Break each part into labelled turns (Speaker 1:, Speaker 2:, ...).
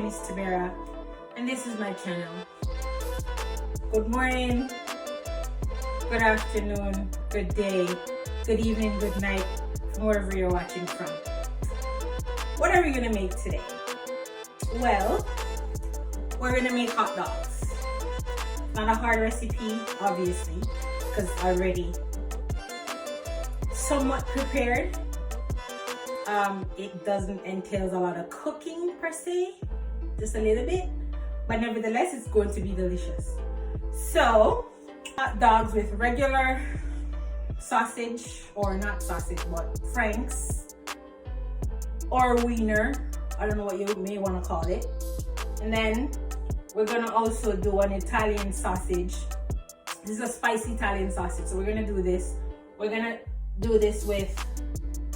Speaker 1: name is Tamara, and this is my channel. Good morning, good afternoon, good day, good evening, good night, from wherever you're watching from. What are we gonna make today? Well, we're gonna make hot dogs. Not a hard recipe, obviously, because already somewhat prepared. It doesn't entail a lot of cooking per se, just a little bit, but nevertheless it's going to be delicious. So hot dogs with regular sausage, or not sausage but franks or wiener, I don't know what you may want to call it. And then we're gonna also do an Italian sausage. This is a spicy Italian sausage, so we're gonna do this. We're gonna do this with,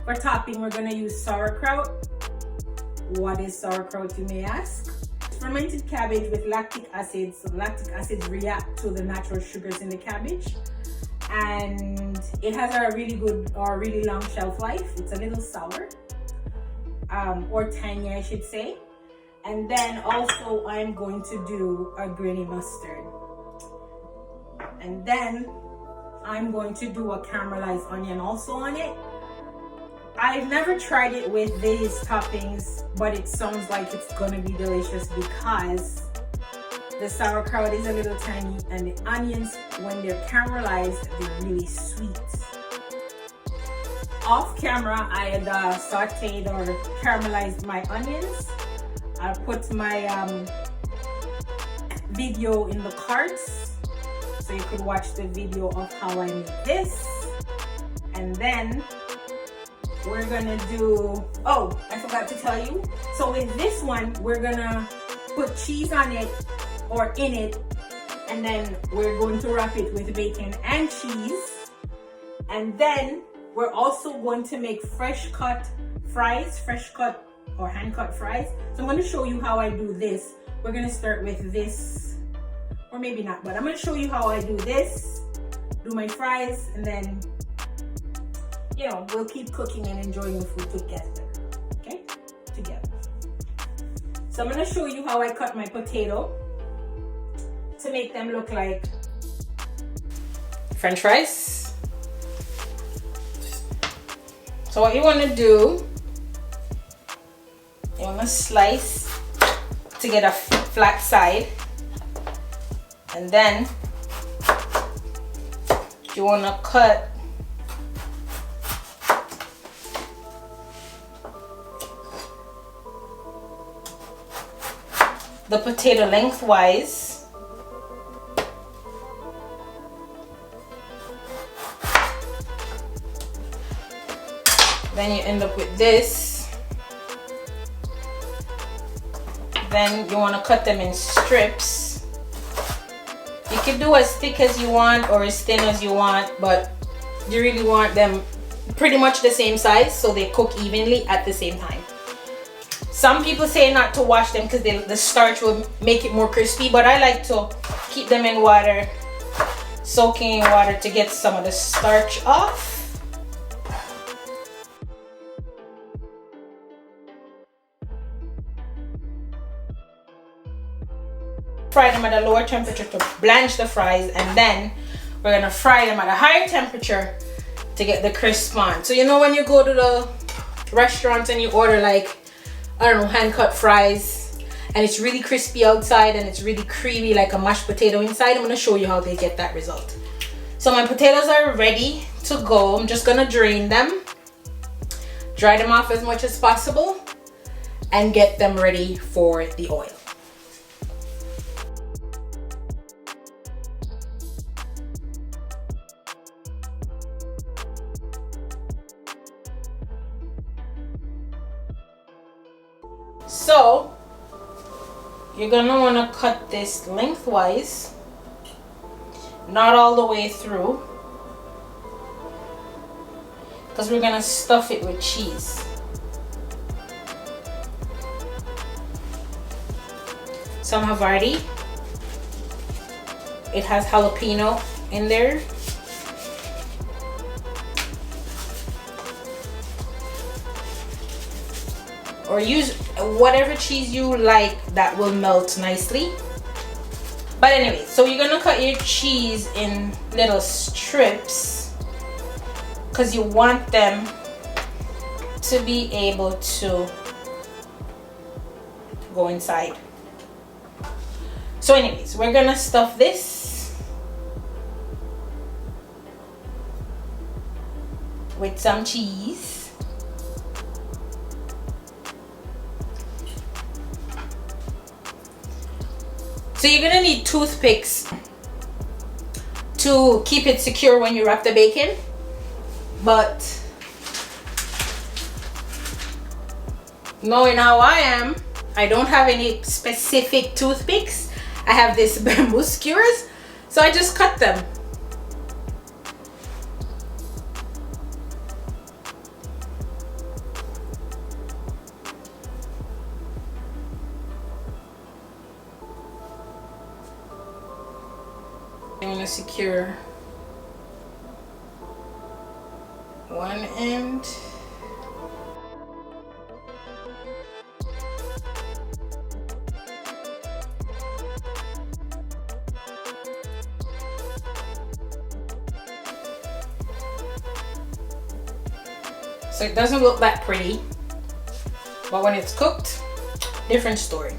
Speaker 1: for topping, we're gonna use sauerkraut. What is sauerkraut, you may ask? Fermented cabbage with lactic acid. So lactic acids react to the natural sugars in the cabbage, and it has a really good or really long shelf life. It's a little sour, or tangy, I should say. And then also I'm going to do a grainy mustard, and then I'm going to do a caramelized onion also on it. I've never tried it with these toppings, but it sounds like it's gonna be delicious because the sauerkraut is a little tiny and the onions, when they're caramelized, they're really sweet. Off camera, I had sauteed or caramelized my onions. I put my video in the cards, so you could watch the video of how I make this. And then we're gonna do, oh, I forgot to tell you. So with this one, we're gonna put cheese on it or in it, and then we're going to wrap it with bacon and cheese. And then we're also going to make fresh cut fries, fresh cut or hand cut fries. So I'm going to show you how I do this. We're going to start with this, or maybe not, but I'm going to show you how I do this, do my fries, and then, you know, we'll keep cooking and enjoying the food together. Okay, together. So I'm going to show you how I cut my potato to make them look like French fries. So what you want to do, you want to slice to get a flat side, and then you want to cut the potato lengthwise. Then you end up with this. Then you want to cut them in strips. You can do as thick as you want or as thin as you want, but you really want them pretty much the same size so they cook evenly at the same time. Some people say not to wash them because the starch will make it more crispy, but I like to keep them in water, soaking in water to get some of the starch off. Fry them at a lower temperature to blanch the fries, and then we're gonna fry them at a higher temperature to get the crisp on. So you know when you go to the restaurant and you order, like, I don't know, hand cut fries, and it's really crispy outside and it's really creamy like a mashed potato inside, I'm gonna show you how they get that result. So my potatoes are ready to go. I'm just gonna drain them, dry them off as much as possible, and get them ready for the oil. So you're gonna want to cut this lengthwise, not all the way through, because we're gonna stuff it with cheese. Some Havarti. It has jalapeno in there. or use whatever cheese you like that will melt nicely. But anyway, so you're gonna cut your cheese in little strips because you want them to be able to go inside. So anyways, we're gonna stuff this with some cheese. So you're gonna need toothpicks to keep it secure when you wrap the bacon, but knowing how I am, I don't have any specific toothpicks. I have this bamboo skewers, so I just cut them. I'm going to secure one end. So it doesn't look that pretty, but when it's cooked, different story.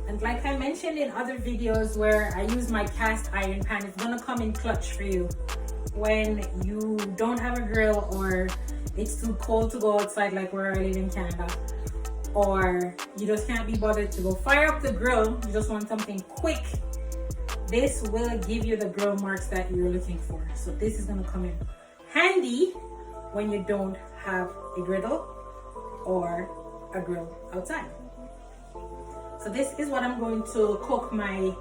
Speaker 1: And like I mentioned in other videos where I use my cast iron pan, it's gonna come in clutch for you when you don't have a grill or it's too cold to go outside like where I live in Canada, or you just can't be bothered to go fire up the grill, you just want something quick. This will give you the grill marks that you're looking for. So this is gonna come in handy when you don't have a griddle or a grill outside. So this is what I'm going to cook my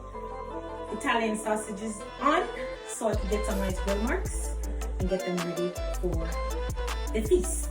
Speaker 1: Italian sausages on, so I can get some nice grill marks and get them ready for the feast.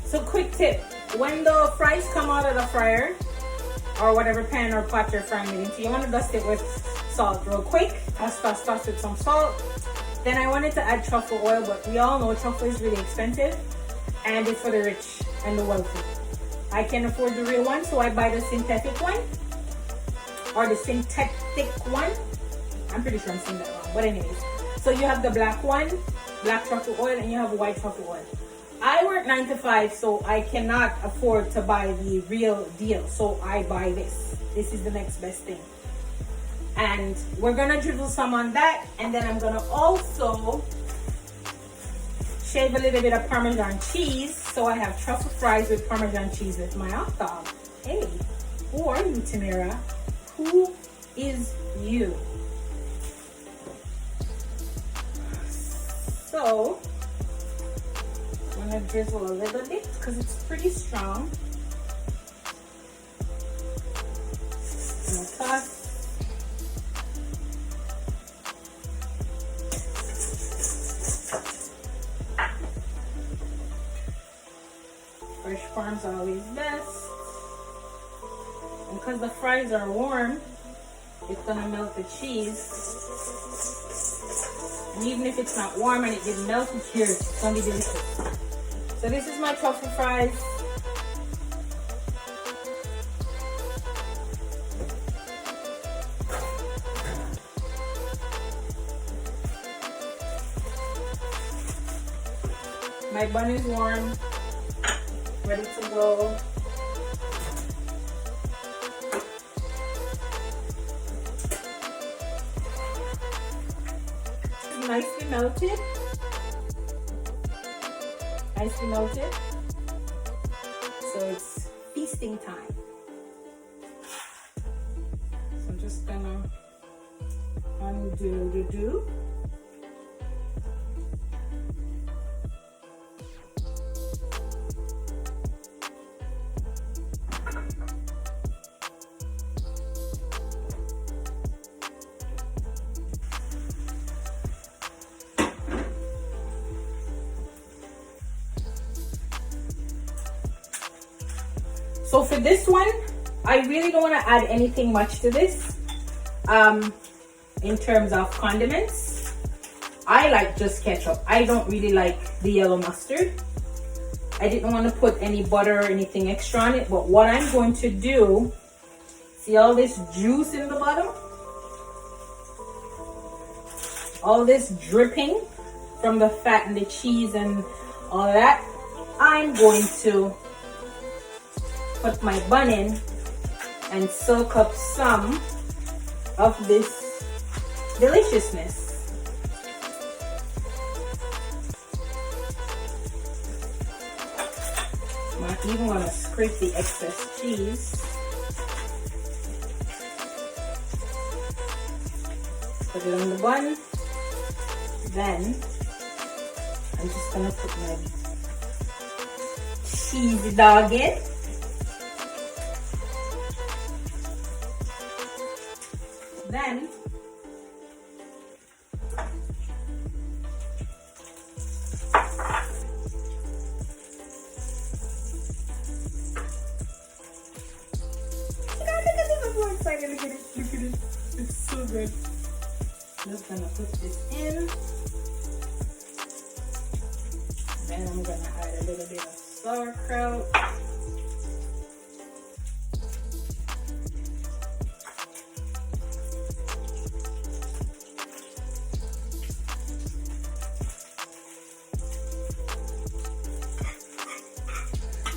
Speaker 1: So quick tip, when the fries come out of the fryer or whatever pan or pot you're frying it into, you want to dust it with salt real quick. Dust with some salt. Then I wanted to add truffle oil, but we all know truffle is really expensive and it's for the rich and the wealthy. I can afford the real one, so I buy the synthetic one or the synthetic one. I'm pretty sure I'm saying that wrong, but anyways. So you have the black one, black truffle oil, and you have white truffle oil. I work 9 to 5, so I cannot afford to buy the real deal. So I buy this. This is the next best thing. And we're gonna drizzle some on that, and then I'm gonna also shave a little bit of Parmesan cheese. So I have truffle fries with Parmesan cheese with my hot dog. Hey, who are you, Tamara? Who is you? So I'm gonna drizzle a little bit because it's pretty strong. I'm gonna toss. Fresh farms are always best. And because the fries are warm, it's gonna melt the cheese. And even if it's not warm and it didn't melt, who cares? It's gonna be delicious. So this is my truffle fries. My bun is warm, ready to go. Nicely melted. Nicely melted. So it's feasting time. So I'm just gonna undo the do. So for this one, I really don't want to add anything much to this in terms of condiments. I like just ketchup. I don't really like the yellow mustard. I didn't want to put any butter or anything extra on it, but what I'm going to do, see all this juice in the bottom? All this dripping from the fat and the cheese and all that. I'm going to put my bun in and soak up some of this deliciousness. I'm even gonna scrape the excess cheese. Put it on the bun. Then I'm just gonna put my cheesy dog in. Then I'm excited. Look at it. Look at it. It's so good. Just gonna put this in. Then I'm gonna add a little bit of sauerkraut.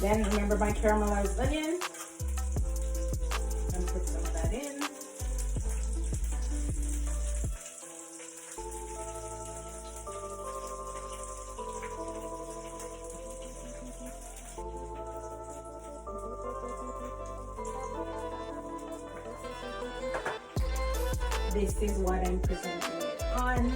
Speaker 1: Then remember my caramelized onion. And put some of that in. This is what I'm presenting it on.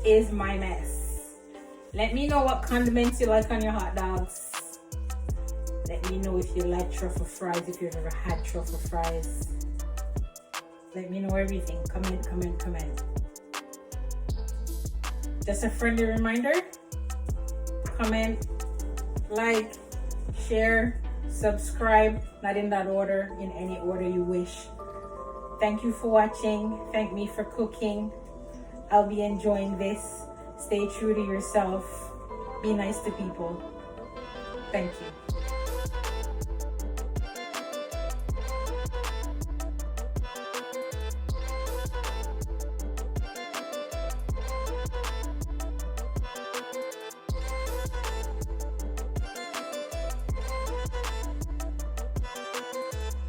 Speaker 1: is my mess. Let me know what condiments you like on your hot dogs. Let me know if you like truffle fries, if you've ever had truffle fries. Let me know everything. Comment. Just a friendly reminder, comment, like, share, subscribe, not in that order, in any order you wish. Thank you for watching. Thank me for cooking. I'll be enjoying this. Stay true to yourself. Be nice to people. Thank you.